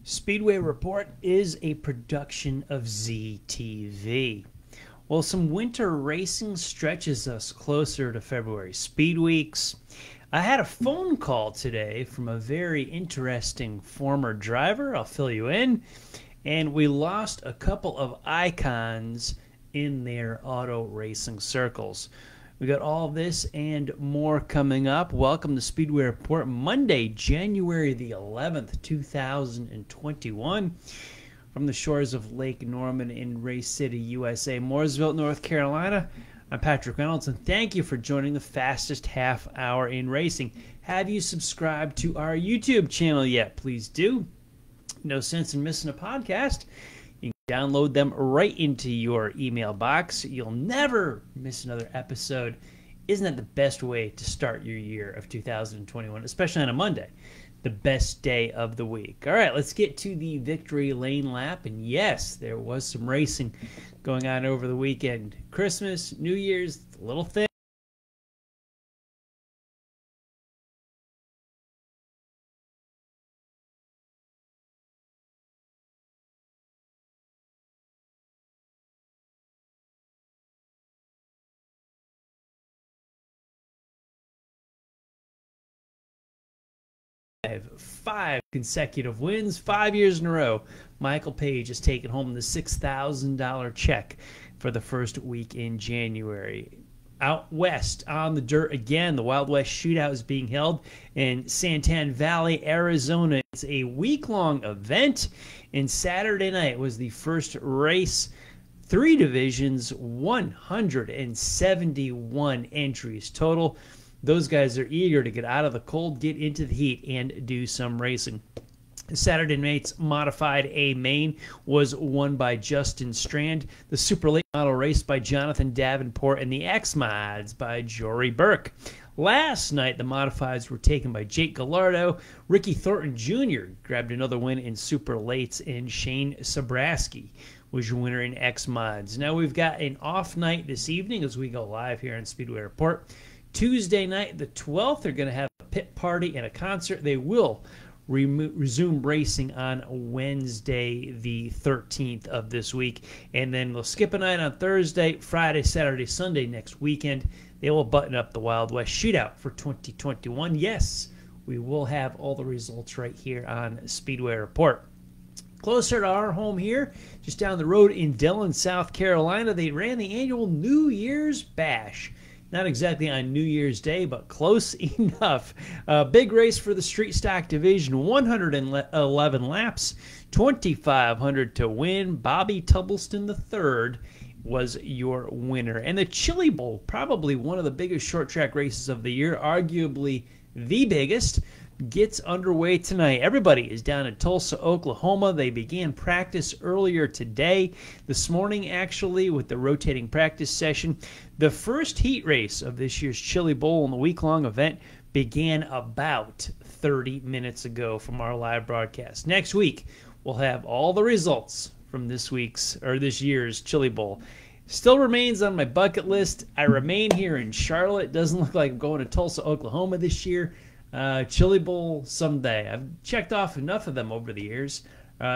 Speedway Report is a production of ZTV. Well, some winter racing stretches us closer to February Speed Weeks. I had a phone call today from a very interesting former driver. I'll fill you in. And we lost a couple of icons in their auto racing circles. We got all this and more coming up. Welcome to Speedway Report, Monday, January the 11th, 2021. From the shores of Lake Norman in Race City, USA, Mooresville, North Carolina. I'm Patrick Reynolds, and thank you for joining the fastest half hour in racing. Have you subscribed to our YouTube channel yet? Please do. No sense in missing a podcast. You can download them right into your email box. You'll never miss another episode. Isn't that the best way to start your year of 2021, especially on a Monday? The best day of the week. All right, let's get to the victory lane lap. And yes, there was some racing going on over the weekend. Christmas, New Year's, a little thin. Five consecutive wins, 5 years in a row. Michael Page has taken home the $6,000 check for the first week in January. Out west on the dirt again, the Wild West Shootout is being held in Santan Valley, Arizona. It's a week-long event, and Saturday night was the first race. 3 divisions, 171 entries total. Those guys are eager to get out of the cold, get into the heat, and do some racing. Saturday night's Modified A main was won by Justin Strand. The Super Late Model race by Jonathan Davenport, and the X Mods by Jory Burke. Last night, the Modifieds were taken by Jake Gallardo. Ricky Thornton Jr. grabbed another win in Super Lates, and Shane Sabraski was your winner in X Mods. Now we've got an off night this evening as we go live here on Speedway Report. Tuesday night, the 12th, they're going to have a pit party and a concert. They will resume racing on Wednesday, the 13th of this week. And then they'll skip a night on Thursday, Friday, Saturday, Sunday next weekend. They will button up the Wild West Shootout for 2021. Yes, we will have all the results right here on Speedway Report. Closer to our home here, just down the road in Dillon, South Carolina, they ran the annual New Year's Bash. Not exactly on New Year's Day, but close enough. Big race for the street stock division, 111 laps, 2,500 to win. Bobby Tubbleston III was your winner. And the Chili Bowl, probably one of the biggest short track races of the year, arguably the biggest, gets underway tonight. Everybody is down in Tulsa, Oklahoma. They began practice earlier today, this morning actually, with the rotating practice session. The first heat race of this year's Chili Bowl in the week-long event began about 30 minutes ago from our live broadcast. Next week, we'll have all the results from this year's Chili Bowl. Still remains on my bucket list. I remain here in Charlotte. Doesn't look like I'm going to Tulsa, Oklahoma this year. Chili Bowl someday. I've checked off enough of them over the years,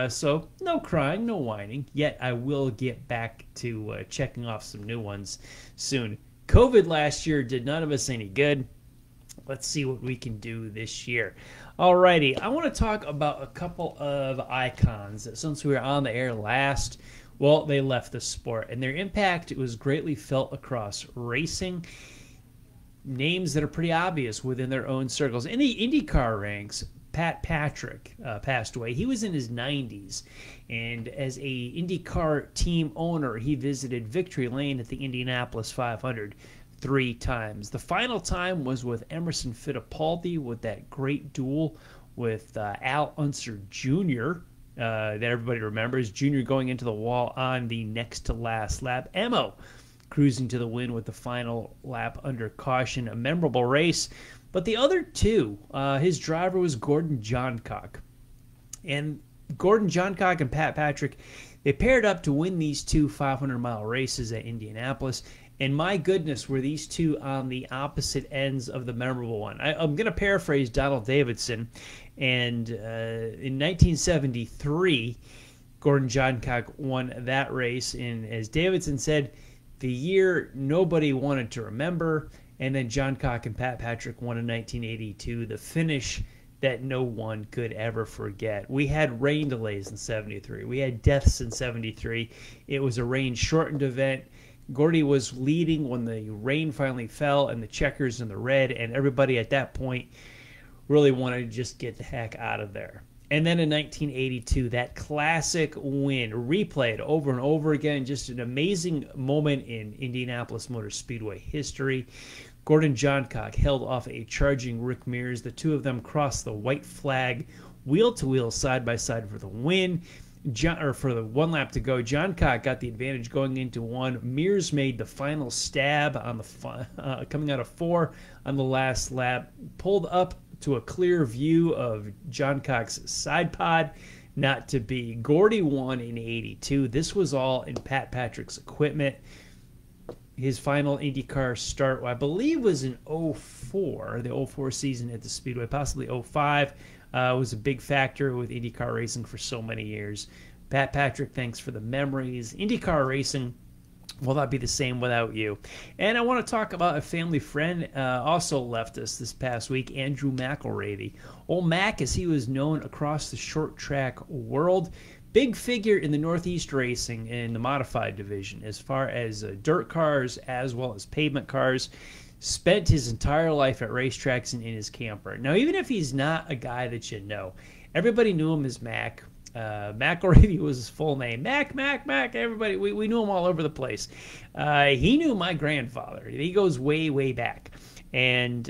so no crying, no whining. Yet I will get back to checking off some new ones soon. COVID last year did none of us any good. Let's see what we can do this year. Alrighty, I want to talk about a couple of icons that since we were on the air last, well, they left the sport, and their impact was greatly felt across racing. Names that are pretty obvious within their own circles. In the IndyCar ranks, Pat Patrick passed away. He was in his 90s, and as a IndyCar team owner, he visited Victory Lane at the Indianapolis 500 3 times. The final time was with Emerson Fittipaldi with that great duel with Al Unser Jr., that everybody remembers. Jr. going into the wall on the next to last lap. Emo cruising to the win with the final lap under caution. A memorable race. But the other two, his driver was Gordon Johncock. And Gordon Johncock and Pat Patrick, they paired up to win these two 500-mile races at Indianapolis. And my goodness, were these two on the opposite ends of the memorable one. I'm going to paraphrase Donald Davidson. And in 1973, Gordon Johncock won that race. And as Davidson said, the year nobody wanted to remember. And then Johncock and Pat Patrick won in 1982, the finish that no one could ever forget. We had rain delays in 73. We had deaths in 73. It was a rain-shortened event. Gordy was leading when the rain finally fell and the checkers in the red, and everybody at that point really wanted to just get the heck out of there. And then in 1982, that classic win, replayed over and over again, just an amazing moment in Indianapolis Motor Speedway history. Gordon Johncock held off a charging Rick Mears. The two of them crossed the white flag, wheel-to-wheel, side-by-side for the win. For the one lap to go, Johncock got the advantage going into one. Mears made the final stab on the coming out of 4 on the last lap, pulled up to a clear view of Johncock's side pod. Not to be. Gordy won in 82. This was all in Pat Patrick's equipment. His final IndyCar start, I believe, was in 04, the 04 season at the Speedway, possibly 05. Was a big factor with IndyCar racing for so many years. Pat Patrick, thanks for the memories. IndyCar racing will not be the same without you. And I want to talk about a family friend also left us this past week, Andrew McElravy. Old Mac, as he was known across the short track world, big figure in the Northeast racing in the modified division as far as dirt cars as well as pavement cars. Spent his entire life at racetracks and in his camper. Now, even if he's not a guy that you know, everybody knew him as Mac. McElravy was his full name. Mac. Everybody, we knew him all over the place. He knew my grandfather. He goes way, way back. And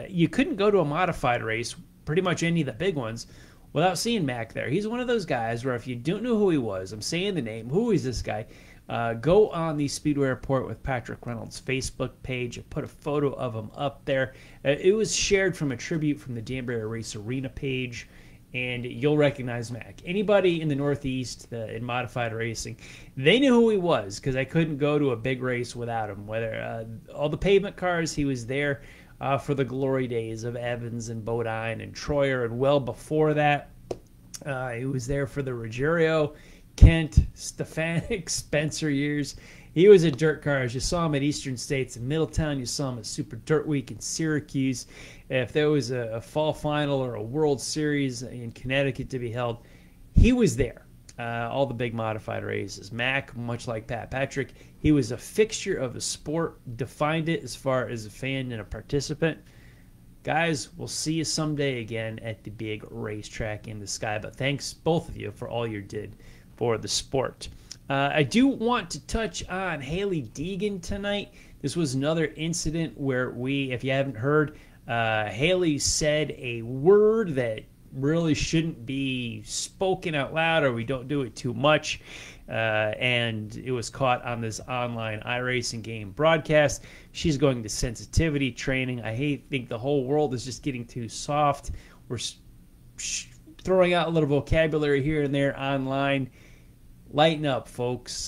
you couldn't go to a modified race, pretty much any of the big ones, without seeing Mac there. He's one of those guys where if you don't know who he was, I'm saying the name, who is this guy? Go on the Speedway Report with Patrick Reynolds' Facebook page. I put a photo of him up there. It was shared from a tribute from the Danbury Race Arena page, and you'll recognize Mac. Anybody in the Northeast in modified racing, they knew who he was because I couldn't go to a big race without him. Whether all the pavement cars, he was there for the glory days of Evans and Bodine and Troyer, and well before that, he was there for the Ruggiero, Kent, Stefanik, Spencer years. He was at dirt cars. You saw him at Eastern States in Middletown. You saw him at Super Dirt Week in Syracuse. If there was a fall final or a World Series in Connecticut to be held, he was there. All the big modified races. Mac, much like Pat Patrick, he was a fixture of the sport, defined it as far as a fan and a participant. Guys, we'll see you someday again at the big racetrack in the sky. But thanks, both of you, for all you did for the sport. I do want to touch on Hailie Deegan tonight. This was another incident where if you haven't heard, Hailie said a word that really shouldn't be spoken out loud, or we don't do it too much, and it was caught on this online iRacing game broadcast. She's going to sensitivity training. I think the whole world is just getting too soft. We're throwing out a little vocabulary here and there online. Lighten up, folks.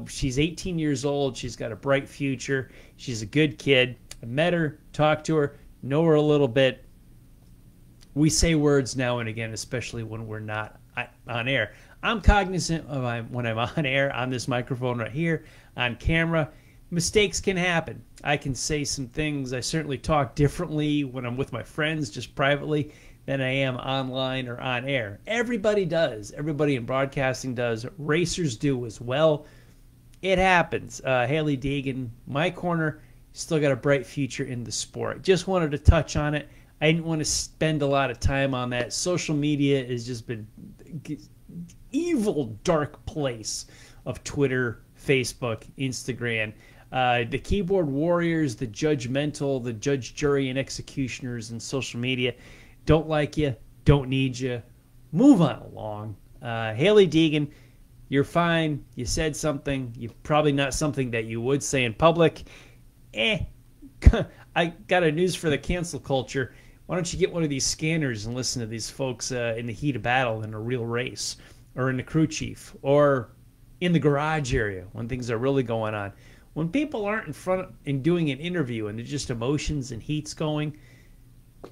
She's 18 years old. She's got a bright future. She's a good kid. I met her, talked to her, know her a little bit. We say words now and again, especially when we're not on air. I'm cognizant of when I'm on air, on this microphone right here, on camera. Mistakes can happen. I can say some things. I certainly talk differently when I'm with my friends, just privately, than I am online or on air. Everybody does. Everybody in broadcasting does. Racers do as well. It happens. Hailie Deegan, my corner, still got a bright future in the sport. Just wanted to touch on it. I didn't want to spend a lot of time on that. Social media has just been evil, dark place of Twitter, Facebook, Instagram. The keyboard warriors, the judgmental, the judge, jury, and executioners in social media don't like you, don't need you. Move on along. Hailie Deegan, you're fine. You said something. You're probably not something that you would say in public. I got a news for the cancel culture. Why don't you get one of these scanners and listen to these folks in the heat of battle in a real race, or in the crew chief, or in the garage area when things are really going on. When people aren't in front and doing an interview and they're just emotions and heat's going,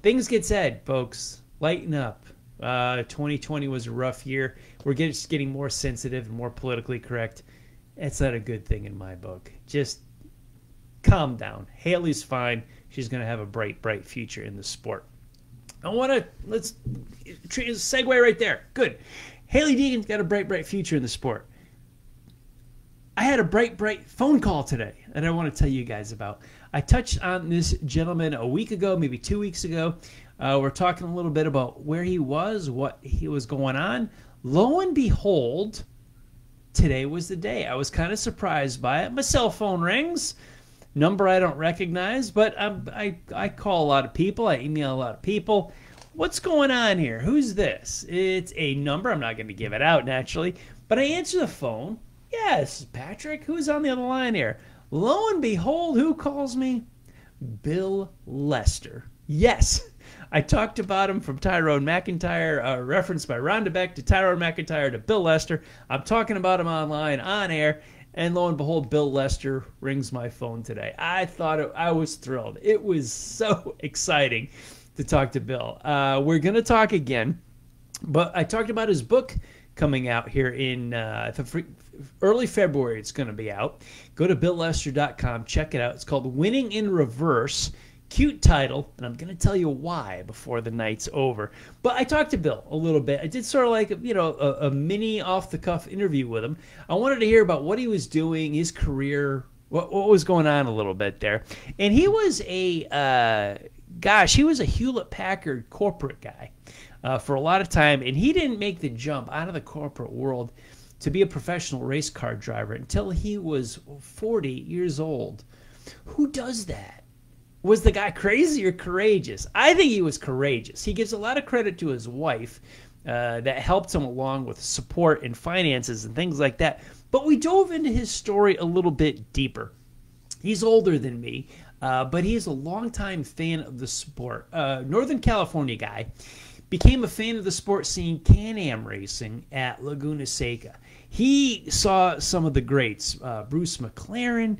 things get said, folks. Lighten up. 2020 was a rough year. We're just getting more sensitive and more politically correct. That's not a good thing in my book. Just calm down. Haley's fine. She's going to have a bright, bright future in the sport. Let's segue right there. Good. Haley Deegan's got a bright, bright future in the sport. I had a bright, bright phone call today that I want to tell you guys about. I touched on this gentleman a week ago, maybe 2 weeks ago. We're talking a little bit about where he was, what he was going on. Lo and behold, today was the day. I was kind of surprised by it. My cell phone rings. Number I don't recognize, but I call a lot of people. I email a lot of people. What's going on here? Who's this? It's a number. I'm not going to give it out, naturally. But I answer the phone. Yes, Patrick. Who's on the other line here? Lo and behold, who calls me? Bill Lester. Yes. I talked about him from Tyrone McIntyre, referenced by Rhonda Beck to Tyrone McIntyre to Bill Lester. I'm talking about him online, on air, and lo and behold, Bill Lester rings my phone today. I was thrilled. It was so exciting to talk to Bill. We're going to talk again, but I talked about his book coming out here in early February. It's going to be out. Go to BillLester.com. Check it out. It's called Winning in Reverse. Cute title, and I'm going to tell you why before the night's over. But I talked to Bill a little bit. I did sort of like, a mini off-the-cuff interview with him. I wanted to hear about what he was doing, his career, what was going on a little bit there. And he was he was a Hewlett-Packard corporate guy for a lot of time, and he didn't make the jump out of the corporate world to be a professional race car driver until he was 40 years old. Who does that? Was the guy crazy or courageous? I think he was courageous. He gives a lot of credit to his wife that helped him along with support and finances and things like that. But we dove into his story a little bit deeper. He's older than me, but he's a longtime fan of the sport. Northern California guy. Became a fan of the sport seeing Can-Am racing at Laguna Seca. He saw some of the greats, Bruce McLaren,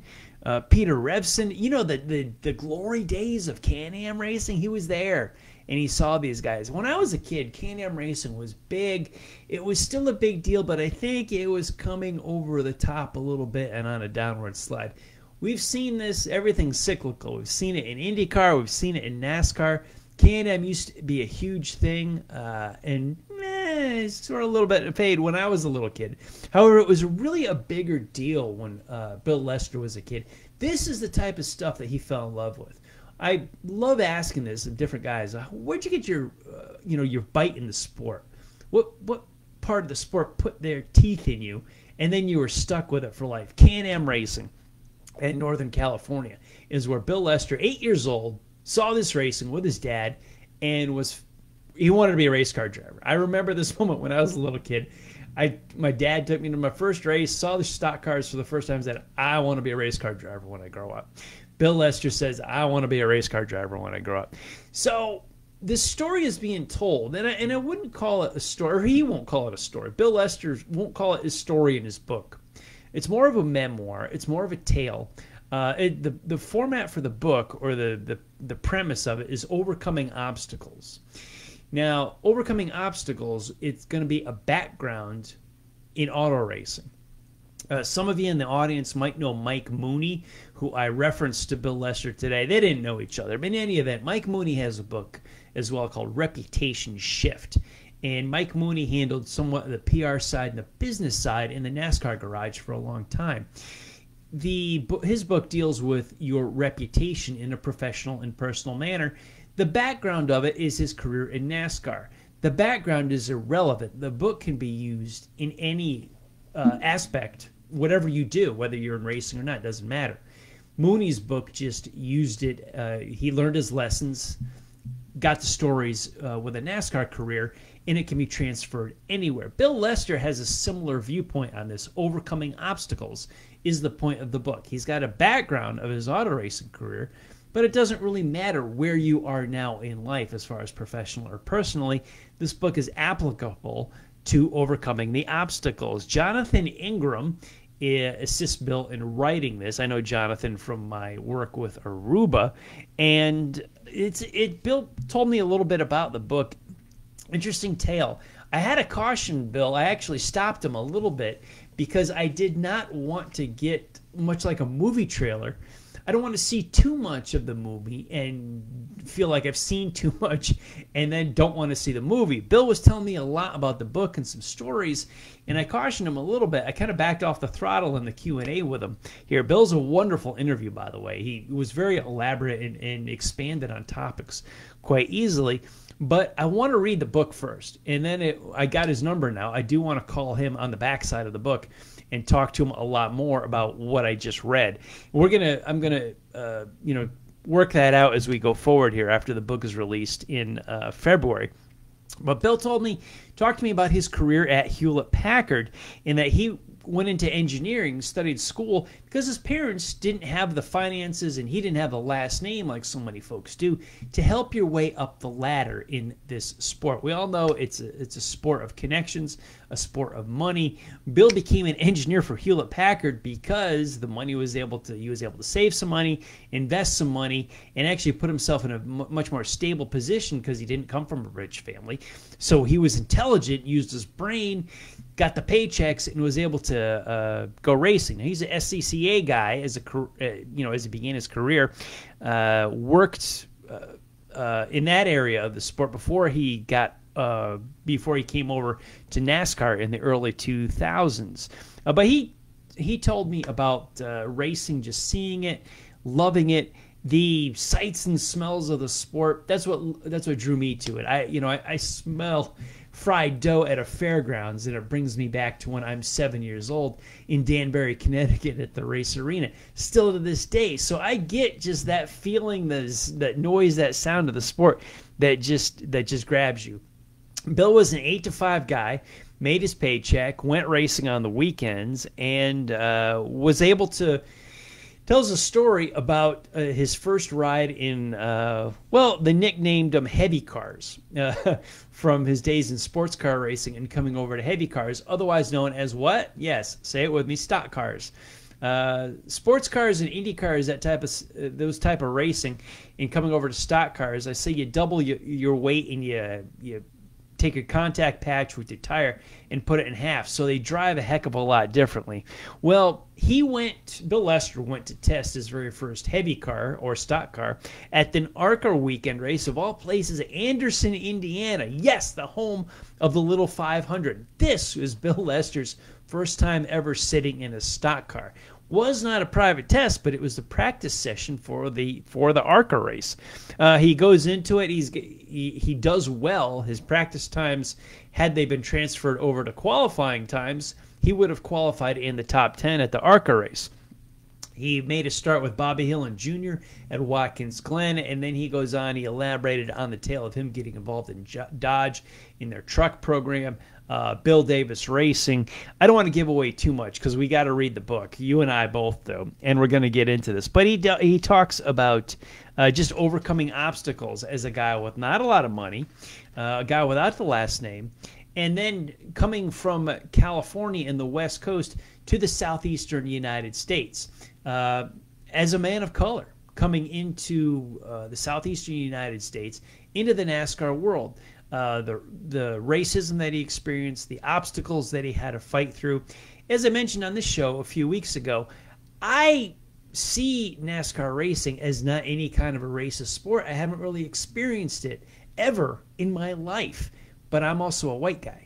Peter Revson, the glory days of Can-Am racing. He was there, and he saw these guys. When I was a kid, Can-Am racing was big. It was still a big deal, but I think it was coming over the top a little bit and on a downward slide. We've seen this, everything's cyclical. We've seen it in IndyCar. We've seen it in NASCAR. Can-Am used to be a huge thing, and it's sort of a little bit fade when I was a little kid. However, it was really a bigger deal when Bill Lester was a kid. This is the type of stuff that he fell in love with. I love asking this of different guys. Where'd you get your bite in the sport? What part of the sport put their teeth in you, and then you were stuck with it for life? Can-Am racing in Northern California is where Bill Lester, 8 years old, saw this racing with his dad, and he wanted to be a race car driver. I remember this moment when I was a little kid. My dad took me to my first race, saw the stock cars for the first time, and said, I want to be a race car driver when I grow up. Bill Lester says, I want to be a race car driver when I grow up. So this story is being told, and I wouldn't call it a story, or he won't call it a story. Bill Lester won't call it his story in his book. It's more of a memoir. It's more of a tale. The format for the book, or the premise of it, is overcoming obstacles. Now, overcoming obstacles, it's going to be a background in auto racing. Some of you in the audience might know Mike Mooney, who I referenced to Bill Lester today. They didn't know each other. But in any event, Mike Mooney has a book as well called Reputation Shift. And Mike Mooney handled somewhat the PR side and the business side in the NASCAR garage for a long time. His book deals with your reputation in a professional and personal manner. The background of it is his career in NASCAR. The background is irrelevant. The book can be used in any aspect, whatever you do, whether you're in racing or not, doesn't matter. Mooney's book just used it. He learned his lessons, got the stories with a NASCAR career, and it can be transferred anywhere. Bill Lester has a similar viewpoint on this. Overcoming obstacles is the point of the book. He's got a background of his auto racing career, but it doesn't really matter where you are now in life as far as professional or personally. This book is applicable to overcoming the obstacles. Jonathan Ingram assist Bill in writing this. I know Jonathan from my work with Aruba, and Bill told me a little bit about the book. Interesting tale. I had a caution, Bill. I actually stopped him a little bit because I did not want to get much like a movie trailer. I don't want to see too much of the movie and feel like I've seen too much and then don't want to see the movie. Bill was telling me a lot about the book and some stories, and I cautioned him a little bit. I kind of backed off the throttle in the Q&A with him here. Bill's a wonderful interview, by the way. He was very elaborate and expanded on topics quite easily. But I want to read the book first, and then I got his number now. I do want to call him on the backside of the book and talk to him a lot more about what I just read. I'm gonna work that out as we go forward here after the book is released in February. But Bill talked to me about his career at Hewlett-Packard, and that he went into engineering, studied school, because his parents didn't have the finances and he didn't have the last name like so many folks do to help your way up the ladder in this sport. We all know it's a sport of connections, a sport of money. Bill became an engineer for Hewlett-Packard because he was able to save some money, invest some money, and actually put himself in a much more stable position because he didn't come from a rich family. So he was intelligent, used his brain, got the paychecks, and was able to go racing. Now, he's an SCCA guy as he began his career, worked in that area of the sport before he came over to NASCAR in the early 2000s. But he told me about racing, just seeing it, loving it, the sights and smells of the sport. That's what drew me to it. I smell fried dough at a fairgrounds, and it brings me back to when I'm 7 years old in Danbury, Connecticut at the race arena, still to this day. So I get just that feeling, that noise, that sound of the sport that just grabs you. Bill was an 8 to 5 guy, made his paycheck, went racing on the weekends, and was able to tells a story about his first ride in, they nicknamed them heavy cars from his days in sports car racing and coming over to heavy cars, otherwise known as what? Yes, say it with me, stock cars. Sports cars and Indy cars, those type of racing, and coming over to stock cars, I say you double your weight and you take a contact patch with your tire and put it in half, so they drive a heck of a lot differently. Well, Bill Lester went to test his very first heavy car or stock car at the ARCA weekend race of all places, Anderson, Indiana. Yes, the home of the Little 500. This was Bill Lester's first time ever sitting in a stock car. Was not a private test, but it was the practice session for the ARCA race. He goes into it. He does well. His practice times, had they been transferred over to qualifying times, he would have qualified in the top 10 at the ARCA race. He made a start with Bobby Hillin Jr. at Watkins Glen, and then he goes on. He elaborated on the tale of him getting involved in Dodge in their truck program, Bill Davis Racing. I don't want to give away too much because we got to read the book. You and I both, though, and we're going to get into this. But he talks about just overcoming obstacles as a guy with not a lot of money, a guy without the last name, and then coming from California and the West Coast to the southeastern United States as a man of color, coming into the southeastern United States, into the NASCAR world. The racism that he experienced, the obstacles that he had to fight through. As I mentioned on this show a few weeks ago, I see NASCAR racing as not any kind of a racist sport. I haven't really experienced it ever in my life, but I'm also a white guy.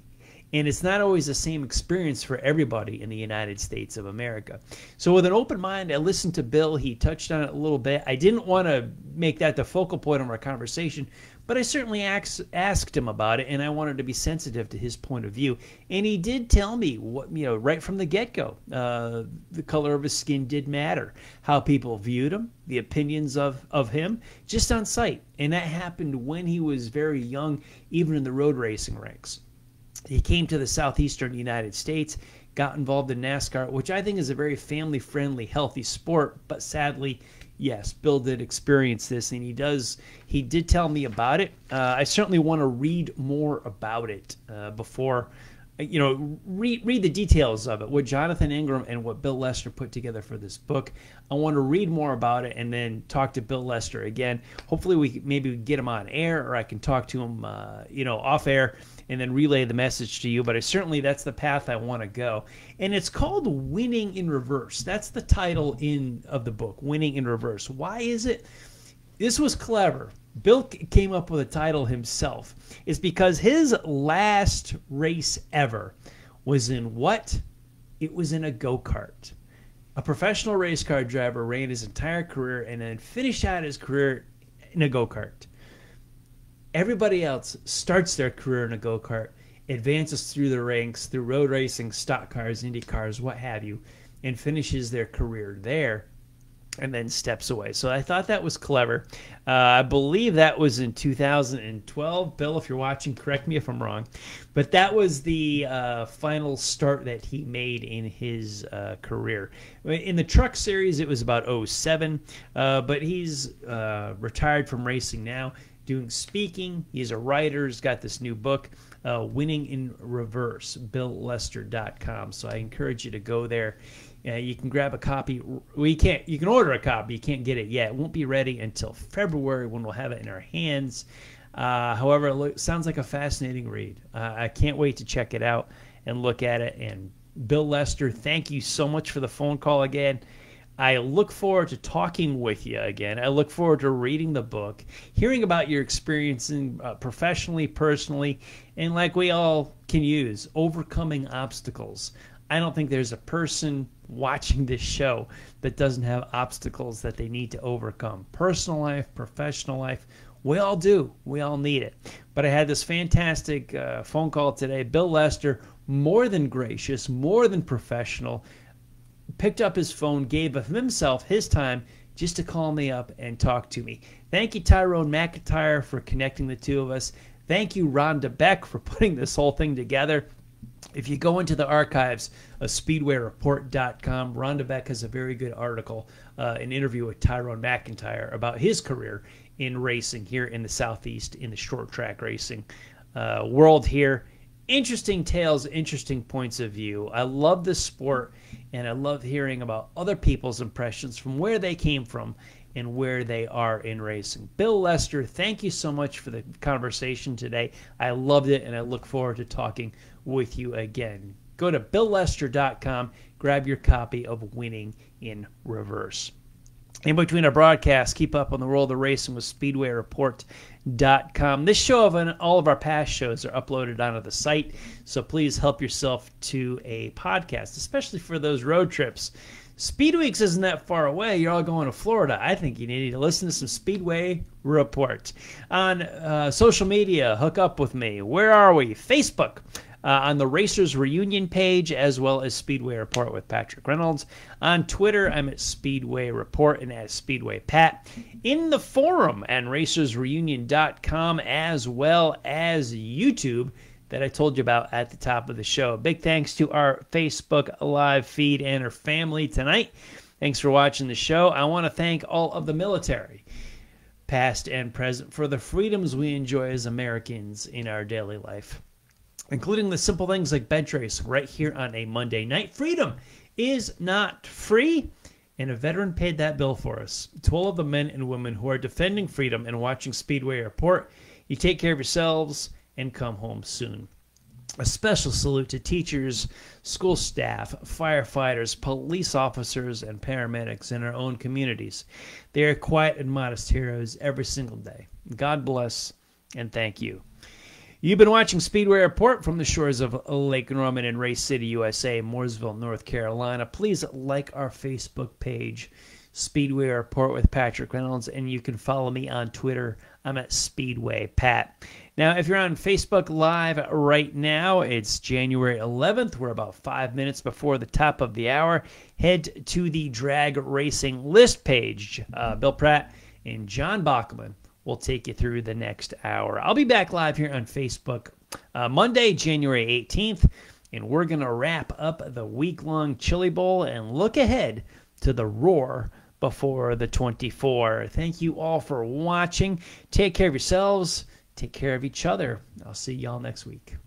And it's not always the same experience for everybody in the United States of America. So with an open mind, I listened to Bill. He touched on it a little bit. I didn't want to make that the focal point of our conversation, but I certainly asked him about it, and I wanted to be sensitive to his point of view. And he did tell me, right from the get-go, the color of his skin did matter, how people viewed him, the opinions of him, just on sight. And that happened when he was very young, even in the road racing ranks. He came to the southeastern United States, got involved in NASCAR, which I think is a very family-friendly, healthy sport. But sadly, yes, Bill did experience this, and he did tell me about it. I certainly want to read more about it before read the details of it, what Jonathan Ingram and what Bill Lester put together for this book. I want to read more about it and then talk to Bill Lester again. Hopefully we get him on air, or I can talk to him, off air, and then relay the message to you. But that's the path I want to go. And it's called Winning in Reverse. That's the title of the book, Winning in Reverse. Why is it? This was clever. Bill came up with a title himself. It's because his last race ever was in what? It was in a go-kart. A professional race car driver ran his entire career and then finished out his career in a go-kart. Everybody else starts their career in a go-kart, advances through the ranks, through road racing, stock cars, Indy cars, what have you, and finishes their career there, and then steps away. So I thought that was clever. I believe that was in 2012. Bill, if you're watching, correct me if I'm wrong. But that was the final start that he made in his career. In the truck series, it was about 2007. But he's retired from racing now, doing speaking. He's a writer. He's got this new book, Winning in Reverse, BillLester.com. So I encourage you to go there. You can grab a copy. Well, you can order a copy. You can't get it yet. It won't be ready until February when we'll have it in our hands. However, it sounds like a fascinating read. I can't wait to check it out and look at it. And Bill Lester, thank you so much for the phone call again. I look forward to talking with you again. I look forward to reading the book, hearing about your experience professionally, personally, and like we all can use, overcoming obstacles. I don't think there's a person watching this show that doesn't have obstacles that they need to overcome. Personal life, professional life, we all do. We all need it. But I had this fantastic phone call today. Bill Lester, more than gracious, more than professional, picked up his phone, gave of himself his time just to call me up and talk to me. Thank you, Tyrone McIntyre, for connecting the two of us. Thank you, Rhonda Beck, for putting this whole thing together. If you go into the archives of SpeedwayReport.com, Rhonda Beck has a very good article, an interview with Tyrone McIntyre about his career in racing here in the Southeast in the short track racing world here. Interesting tales, interesting points of view. I love this sport, and I love hearing about other people's impressions from where they came from and where they are in racing. Bill Lester, thank you so much for the conversation today. I loved it, and I look forward to talking with you again. Go to BillLester.com, grab your copy of Winning in Reverse. In between our broadcasts, keep up on the world of racing with SpeedwayReport.com. This show and all of our past shows are uploaded onto the site, so please help yourself to a podcast, especially for those road trips. Speed Weeks isn't that far away. You're all going to Florida. I think you need to listen to some Speedway Report. On social media, hook up with me. Where are we? Facebook. On the Racers Reunion page, as well as Speedway Report with Patrick Reynolds. On Twitter, I'm at Speedway Report and at Speedway Pat. In the forum and RacersReunion.com, as well as YouTube that I told you about at the top of the show. Big thanks to our Facebook live feed and our family tonight. Thanks for watching the show. I want to thank all of the military, past and present, for the freedoms we enjoy as Americans in our daily life, including the simple things like bench racing right here on a Monday night. Freedom is not free, and a veteran paid that bill for us. To all of the men and women who are defending freedom and watching Speedway Report, you take care of yourselves and come home soon. A special salute to teachers, school staff, firefighters, police officers, and paramedics in our own communities. They are quiet and modest heroes every single day. God bless, and thank you. You've been watching Speedway Report from the shores of Lake Norman in Race City, USA, Mooresville, North Carolina. Please like our Facebook page, Speedway Report with Patrick Reynolds, and you can follow me on Twitter. I'm at Speedway Pat. Now, if you're on Facebook Live right now, it's January 11th. We're about 5 minutes before the top of the hour. Head to the Drag Racing List page. Bill Pratt and John Bachman will take you through the next hour. I'll be back live here on Facebook Monday, January 18th, and we're going to wrap up the week-long Chili Bowl and look ahead to the Roar before the 24. Thank you all for watching. Take care of yourselves. Take care of each other. I'll see y'all next week.